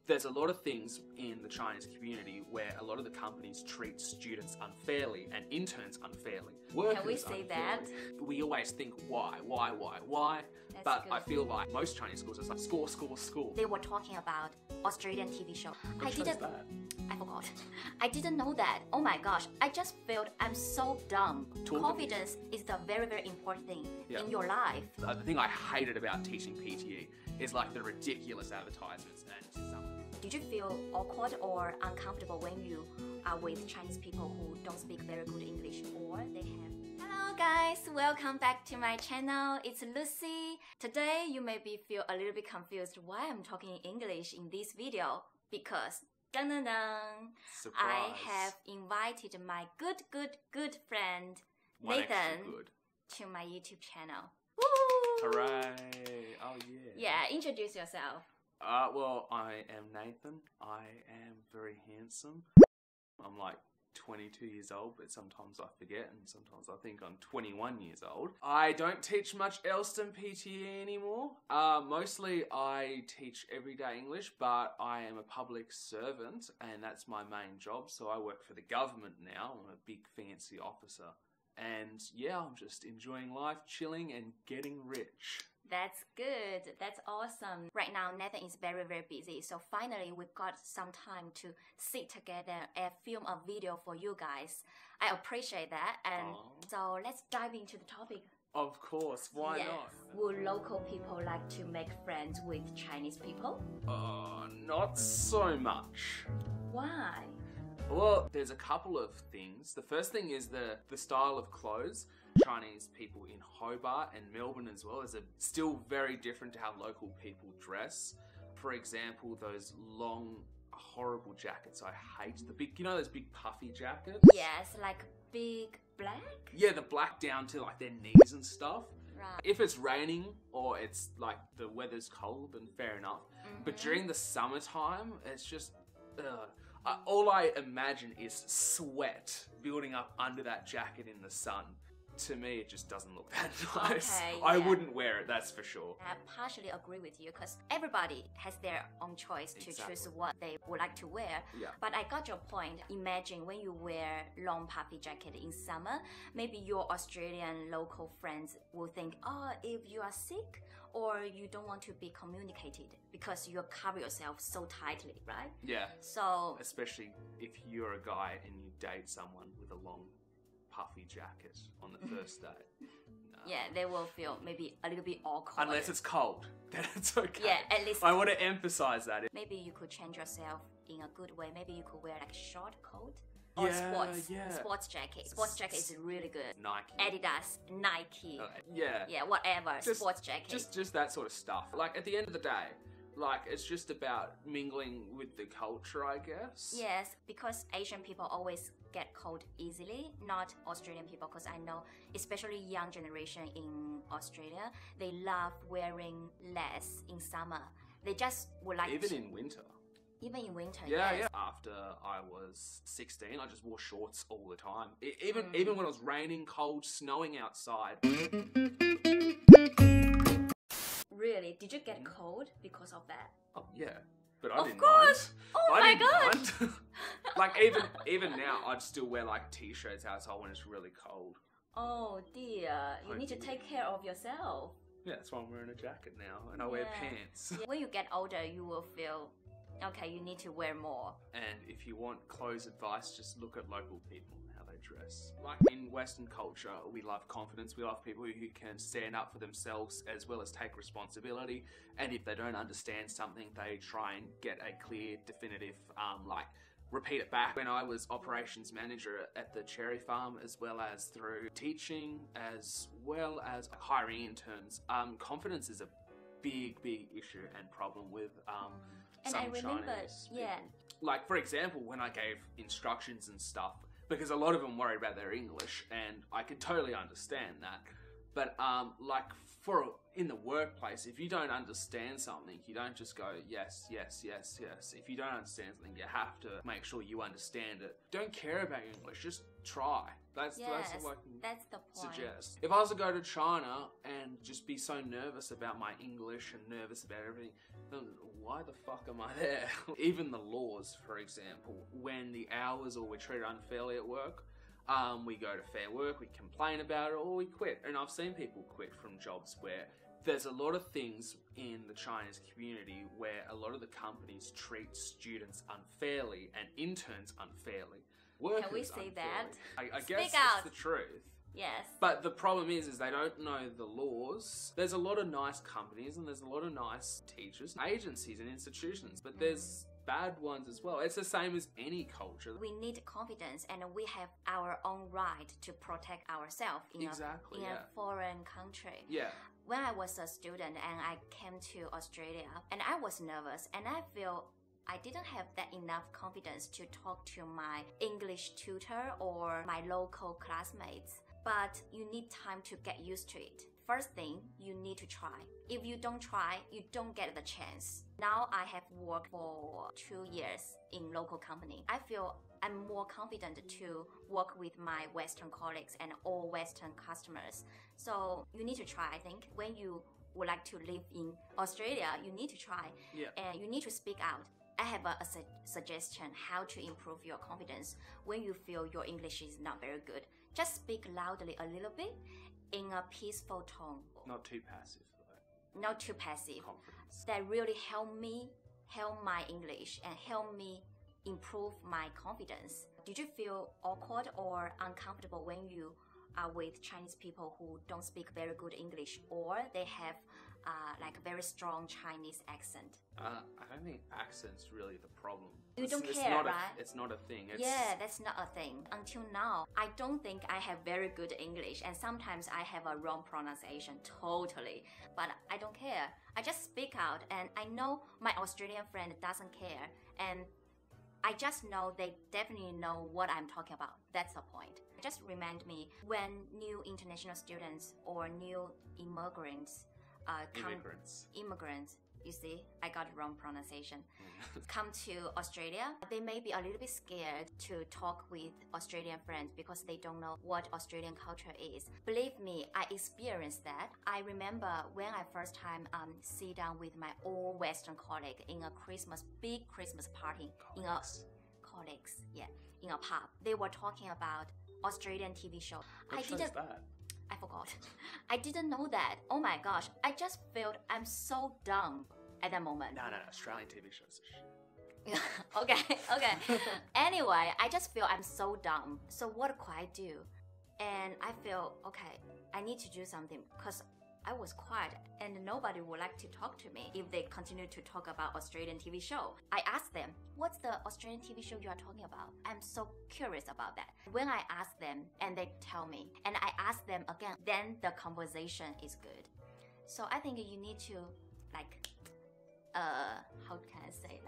there's a lot of things in the Chinese community where a lot of the companies treat students unfairly and interns unfairly. Can we say that? We always think why? That's but good. I feel like most Chinese schools is like score. They were talking about Australian TV show. Which show's that? I forgot. I didn't know that. Oh my gosh. I just felt I'm so dumb. Confidence is the very, very important thing in your life. The thing I hated about teaching PTE is like the ridiculous advertisements and stuff. Did you feel awkward or uncomfortable when you are with Chinese people who don't speak very good English or they have... Hello guys, welcome back to my channel. It's Lucy. Today you may feel a little bit confused why I'm talking English in this video because dun dun dun, I have invited my good friend Nathan to my YouTube channel. Woo! Hooray! Oh yeah. Yeah, introduce yourself. Well, I am Nathan. I am very handsome. I'm like 22 years old, but sometimes I forget and sometimes I think I'm 21 years old. I don't teach much else than PTE anymore. Mostly I teach everyday English, but I am a public servant and that's my main job. So I work for the government now. I'm a big fancy officer. And yeah, I'm just enjoying life, chilling and getting rich. That's good. That's awesome. Right now, Nathan is very, very busy. So finally, we got some time to sit together and film a video for you guys. I appreciate that. And so let's dive into the topic. Of course, why not? Would local people like to make friends with Chinese people? Not so much. Why? Well, there's a couple of things. The first thing is the style of clothes. Chinese people in Hobart and Melbourne as well is still very different to how local people dress. For example, those long, horrible jackets I hate. The big, you know those big puffy jackets? Yes, like big black? Yeah, the black down to like their knees and stuff. Right. If it's raining or it's like the weather's cold, then fair enough. But during the summertime, it's just... all I imagine is sweat building up under that jacket in the sun. To me, it just doesn't look that nice. Okay, I wouldn't wear it, that's for sure. I partially agree with you because everybody has their own choice to choose what they would like to wear. Yeah. But I got your point. Imagine when you wear long puffy jacket in summer, maybe your Australian local friends will think, oh, if you are sick or you don't want to be communicated because you cover yourself so tightly, right? Yeah. So especially if you're a guy and you date someone with a long puffy jacket on the first date. No. yeah, they will feel maybe a little bit awkward. Unless it's cold, then it's okay. Yeah, at least I want to emphasize that. Maybe you could change yourself in a good way. Maybe you could wear like short coat or sports jacket. Sports jacket is really good. Nike, Adidas, Nike. yeah, whatever. Sports jacket. Just that sort of stuff. Like at the end of the day, like it's just about mingling with the culture, I guess. Yes, because Asian people always get cold easily, not Australian people, because I know, especially young generation in Australia, they love wearing less in summer. They just would like Even in winter. Even in winter, yeah, yes. Yeah. After I was 16, I just wore shorts all the time. Even when it was raining, cold, snowing outside. Really? Did you get cold because of that? Oh yeah, but I didn't Of course! mind. Oh my god! Mind. Like even now, I'd still wear like t-shirts outside when it's really cold. Oh dear, you need to take care of yourself. Yeah, that's why I'm wearing a jacket now, and I wear pants. When you get older, you will feel, okay, you need to wear more. And if you want clothes advice, just look at local people and how they dress. Like in Western culture, we love confidence. We love people who can stand up for themselves as well as take responsibility. And if they don't understand something, they try and get a clear, definitive, repeat it back. When I was operations manager at the cherry farm, as well as through teaching, as well as hiring interns, confidence is a big issue and problem with And some I remember, Chinese people. Like for example, when I gave instructions and stuff, because a lot of them worry about their English, and I could totally understand that. But in the workplace, if you don't understand something, you don't just go yes. If you don't understand something, you have to make sure you understand it. Don't care about your English, just try. That's all I can the point. suggest. If I was to go to China and just be so nervous about my English and nervous about everything, then why the fuck am I there? Even the laws, for example, when the hours or we're treated unfairly at work, we go to Fair Work, we complain about it, or we quit. And I've seen people quit from jobs where there's a lot of things in the Chinese community where a lot of the companies treat students unfairly and interns unfairly. Workers Can we say unfairly. that? I Speak guess out. it's the truth. Yes. But the problem is they don't know the laws. There's a lot of nice companies and there's a lot of nice teachers, agencies and institutions, but there's bad ones as well. It's the same as any culture. We need confidence, and we have our own right to protect ourselves in a foreign country. Yeah. When I was a student and I came to Australia, and I was nervous, and I feel I didn't have that enough confidence to talk to my English tutor or my local classmates. But you need time to get used to it. First thing, you need to try. If you don't try, you don't get the chance. Now I have worked for 2 years in local company. I feel I'm more confident to work with my Western colleagues and all Western customers. So you need to try, I think. When you would like to live in Australia, you need to try. Yeah. And you need to speak out. I have a suggestion how to improve your confidence when you feel your English is not very good. Just speak loudly a little bit in a peaceful tone. Not too passive, though. Not too passive. Confidence. That really help my English and help me improve my confidence. Did you feel awkward or uncomfortable when you are with Chinese people who don't speak very good English, or they have like a very strong Chinese accent? I don't think accent's really the problem. You don't It's care, not right? It's not a thing. Yeah, that's not a thing. Until now, I don't think I have very good English, and sometimes I have a wrong pronunciation, totally. But I don't care. I just speak out, and I know my Australian friend doesn't care, and I just know they definitely know what I'm talking about. That's the point. Just remind me when new international students or new immigrants immigrants, you see, I got wrong pronunciation, come to Australia, they may be a little bit scared to talk with Australian friends because they don't know what Australian culture is. Believe me, I experienced that. I remember when I first time sit down with my all Western colleague in a big Christmas party in a pub. They were talking about Australian TV show. What show is that? I forgot. I didn't know that. Oh my gosh. I just felt I'm so dumb at that moment. No, Australian TV shows are shit. Okay. Anyway, I just feel I'm so dumb. So what could I do? And I feel, okay, I need to do something because I was quiet and nobody would like to talk to me if they continue to talk about Australian TV show. I asked them, what's the Australian TV show you are talking about? I'm so curious about that. When I ask them and they tell me, and I ask them again, then the conversation is good. So I think you need to how can I say,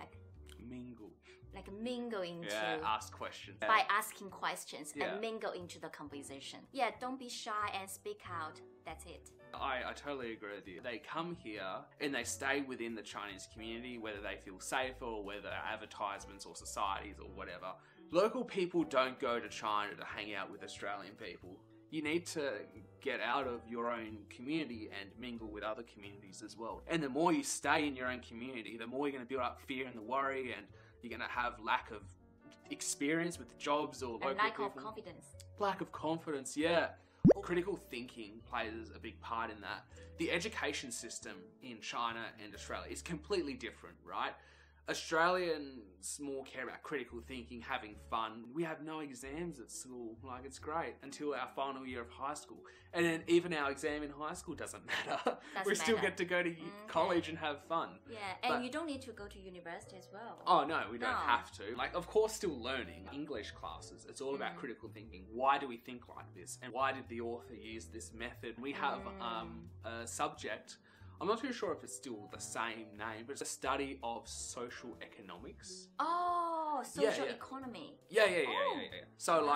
mingle into ask questions by asking questions Yeah. and mingle into the conversation. Yeah, don't be shy and speak out. That's it. I totally agree with you. They come here and they stay within the Chinese community, whether they feel safer or whether advertisements or societies or whatever. Local people don't go to China to hang out with Australian people. You need to get out of your own community and mingle with other communities as well. And the more you stay in your own community, the more you're going to build up fear and the worry, and you're going to have lack of experience with jobs or local And lack people. of confidence. Lack of confidence, yeah. Critical thinking plays a big part in that. The education system in China and Australia is completely different, right? Australians more care about critical thinking, having fun. We have no exams at school, it's great, until our final year of high school. And then even our exam in high school doesn't matter. We still get to go to college and have fun. Yeah, and you don't need to go to university as well. Oh no, we don't have to. Of course, still learning. English classes, it's all about critical thinking. Why do we think like this? And why did the author use this method? We have a subject, I'm not too sure if it's still the same name, but it's a study of social economics. Oh, social economy. Yeah. So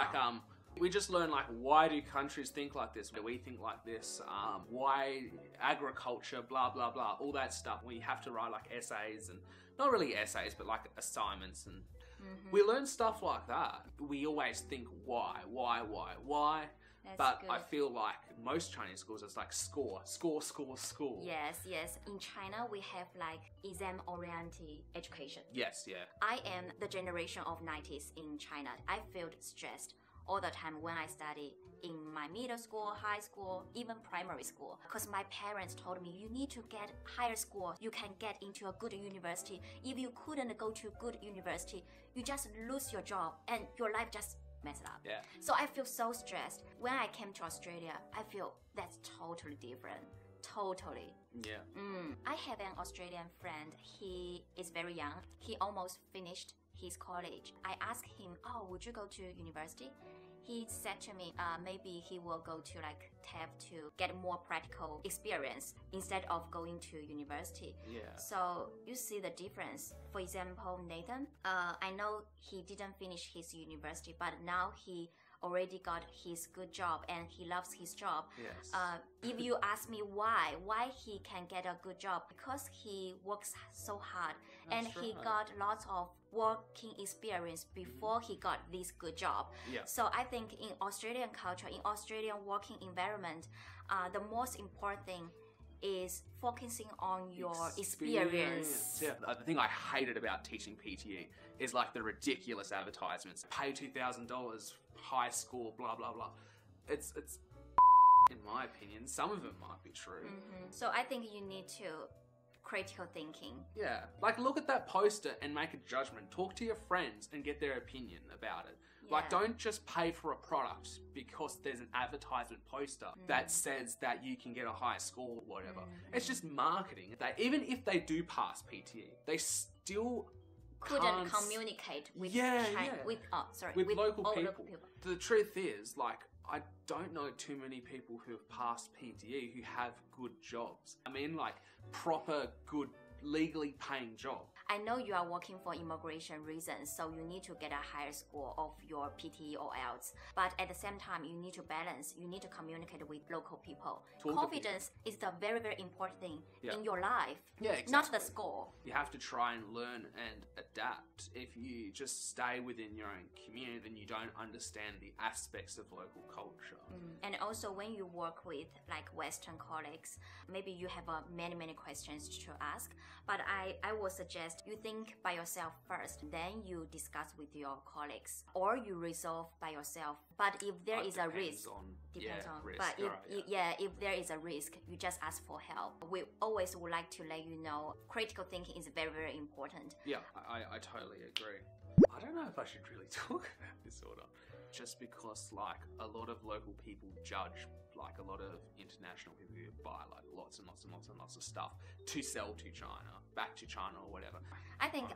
we just learn why do countries think like this? Why do we think like this? Why agriculture, blah, blah, blah, all that stuff. We have to write essays, and not really essays, but assignments, and we learn stuff like that. We always think why? But good. I feel like most Chinese schools, it's like score. Yes. In China, we have like exam-oriented education. Yes, yeah. I am the generation of 90s in China. I felt stressed all the time when I studied in my middle school, high school, even primary school. Because my parents told me, you need to get higher school. You can get into a good university. If you couldn't go to a good university, you just lose your job and your life just messed up. Yeah. So I feel so stressed. When I came to Australia, I feel that's totally different. Totally. Yeah. I have an Australian friend. He is very young. He almost finished his college. I asked him, oh, would you go to university? He said to me, maybe he will go to like TAFE to get more practical experience instead of going to university. Yeah. So you see the difference. For example, Nathan, I know he didn't finish his university, but now he already got his good job and he loves his job. Yes. If you ask me why he can get a good job, because he works so hard and he got lots of working experience before he got this good job. Yeah. So I think in Australian culture, in Australian working environment, the most important thing is focusing on your experience. Yeah, the thing I hated about teaching PTE is like the ridiculous advertisements. Pay $2,000, high score, blah blah blah. It's in my opinion, some of it might be true. So I think you need to critical thinking. Yeah, like look at that poster and make a judgment. Talk to your friends and get their opinion about it. Like, don't just pay for a product because there's an advertisement poster that says that you can get a high score or whatever. It's just marketing. Even if they do pass PTE, they still couldn't communicate with with local people. The truth is, like, I don't know too many people who have passed PTE who have good jobs. I mean, like, proper, good, legally paying job. I know you are working for immigration reasons, so you need to get a higher score of your PTE or IELTS. But at the same time, you need to balance. You need to communicate with local people. Confidence is the very, very important thing in your life. Yeah, exactly. Not the score. You have to try and learn and adapt. If you just stay within your own community, then you don't understand the aspects of local culture. And also, when you work with like Western colleagues, maybe you have many questions to ask. But I would suggest you think by yourself first, then you discuss with your colleagues, or you resolve by yourself. But if there is a risk, depends on. Risk, but if there is a risk, you just ask for help. We always would like to let you know critical thinking is very, very important. Yeah, I totally agree. I don't know if I should really talk about this or not. Just because, like, a lot of local people judge, like, a lot of international people who buy, like, lots and lots of stuff to sell to China, back to China or whatever. I think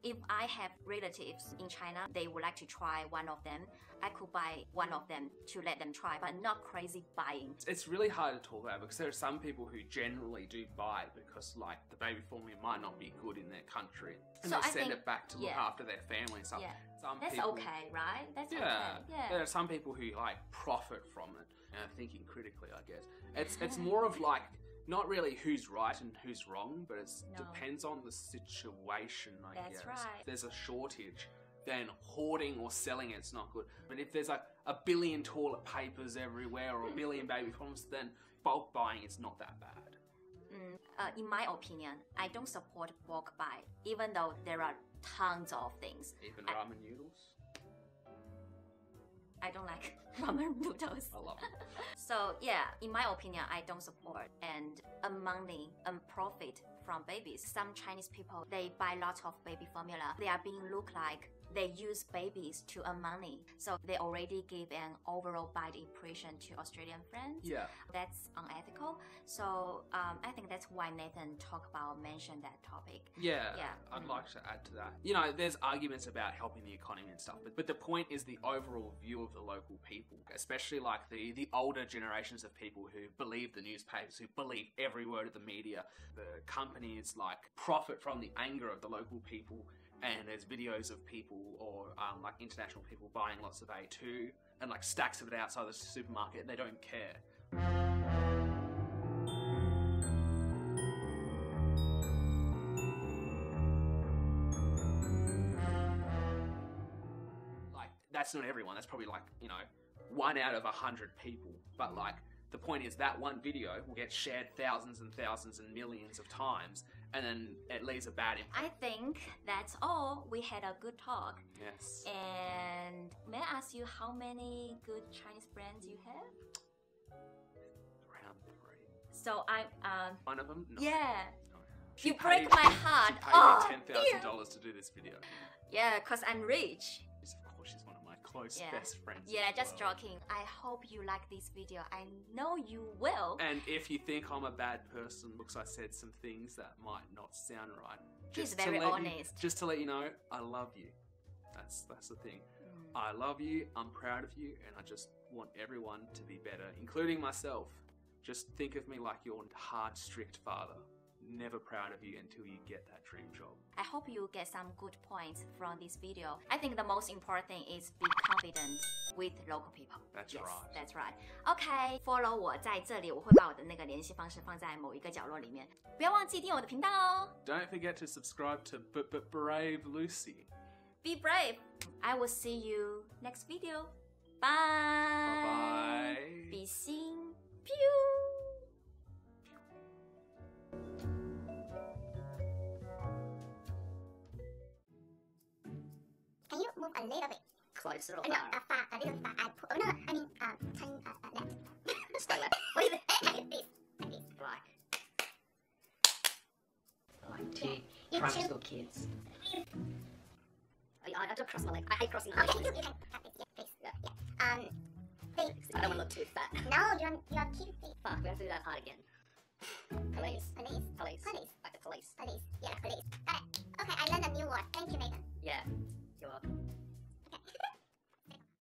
if I have relatives in China, they would like to try one of them, I could buy one of them to let them try, but not crazy buying. It's really hard to talk about because there are some people who generally do buy because, like, the baby formula might not be good in their country. And so they send it back to look after their family and stuff. Yeah. That's okay, right? That's okay. Yeah. There are some people who, like, profit from it. Thinking critically, I guess. It's more of, like, not really who's right and who's wrong, but it depends on the situation, I guess. That's right. If there's a shortage, then hoarding or selling it's not good. But if there's like a billion toilet papers everywhere or a billion baby formulas, then bulk buying is not that bad. In my opinion, I don't support bulk buy, even though there are tons of things. Even ramen noodles? I don't like ramen noodles. I love them. So yeah, in my opinion, I don't support and earn money and profit from babies. Some Chinese people, they buy lots of baby formula. They are being looked like they use babies to earn money. So they already give an overall bad impression to Australian friends. Yeah. That's unethical. So I think that's why Nathan mentioned that topic. Yeah. I'd like to add to that. You know, there's arguments about helping the economy and stuff, but the point is the overall view of the local people, especially like the older generations of people who believe the newspapers, who believe every word of the media. The companies like profit from the anger of the local people. And there's videos of people or like international people buying lots of A2 and like stacks of it outside the supermarket and they don't care. Like, that's not everyone. That's probably like, you know, 1 out of 100 people. But like, the point is that one video will get shared thousands and thousands and millions of times, and then it leaves a bad impression. I think that's all. We had a good talk. Yes. And may I ask you how many good Chinese friends you have? Around 3. So I'm One of them? No. Yeah. No. You break my heart. She paid me $10,000 to do this video. Yeah, because I'm rich. Of course, she's one of my close Yeah. best friends. in Yeah, the just world. joking. I hope you like this video. I know you will. And if you think I'm a bad person, looks, I said some things that might not sound right. He's to very let you- honest. just to let you know, I love you. That's the thing. I love you, I'm proud of you, and I just want everyone to be better, including myself. Just think of me like your hard, strict father. Never proud of you until you get that dream job. I hope you get some good points from this video. I think the most important thing is be confident with local people. That's Yes, right. That's right. Okay, follow 我在这里，我会把我的那个联系方式放在某一个角落里面。不要忘记订阅我的频道哦。Don't forget to subscribe to bravelucy. Be brave. I will see you next video. Bye. Bye-bye. Be seen. Pew. Can you move a little bit? Closer or No, far? far, a little far. Oh no, I mean, turn left. Stay left. What is it? Like this, like this. Like two You primary two- school kids. I have to cross my leg. I hate crossing my Okay, legs. you can practice, yeah, please. Yeah. Please. I don't want to look too fat. No, you're cute. Please. Fuck, we have to do that part again. Police. Police. Police. Police. Like the police. Police. Yeah, police. Got it. Okay, I learned a new word. Thank you, Nathan. Yeah. You're welcome.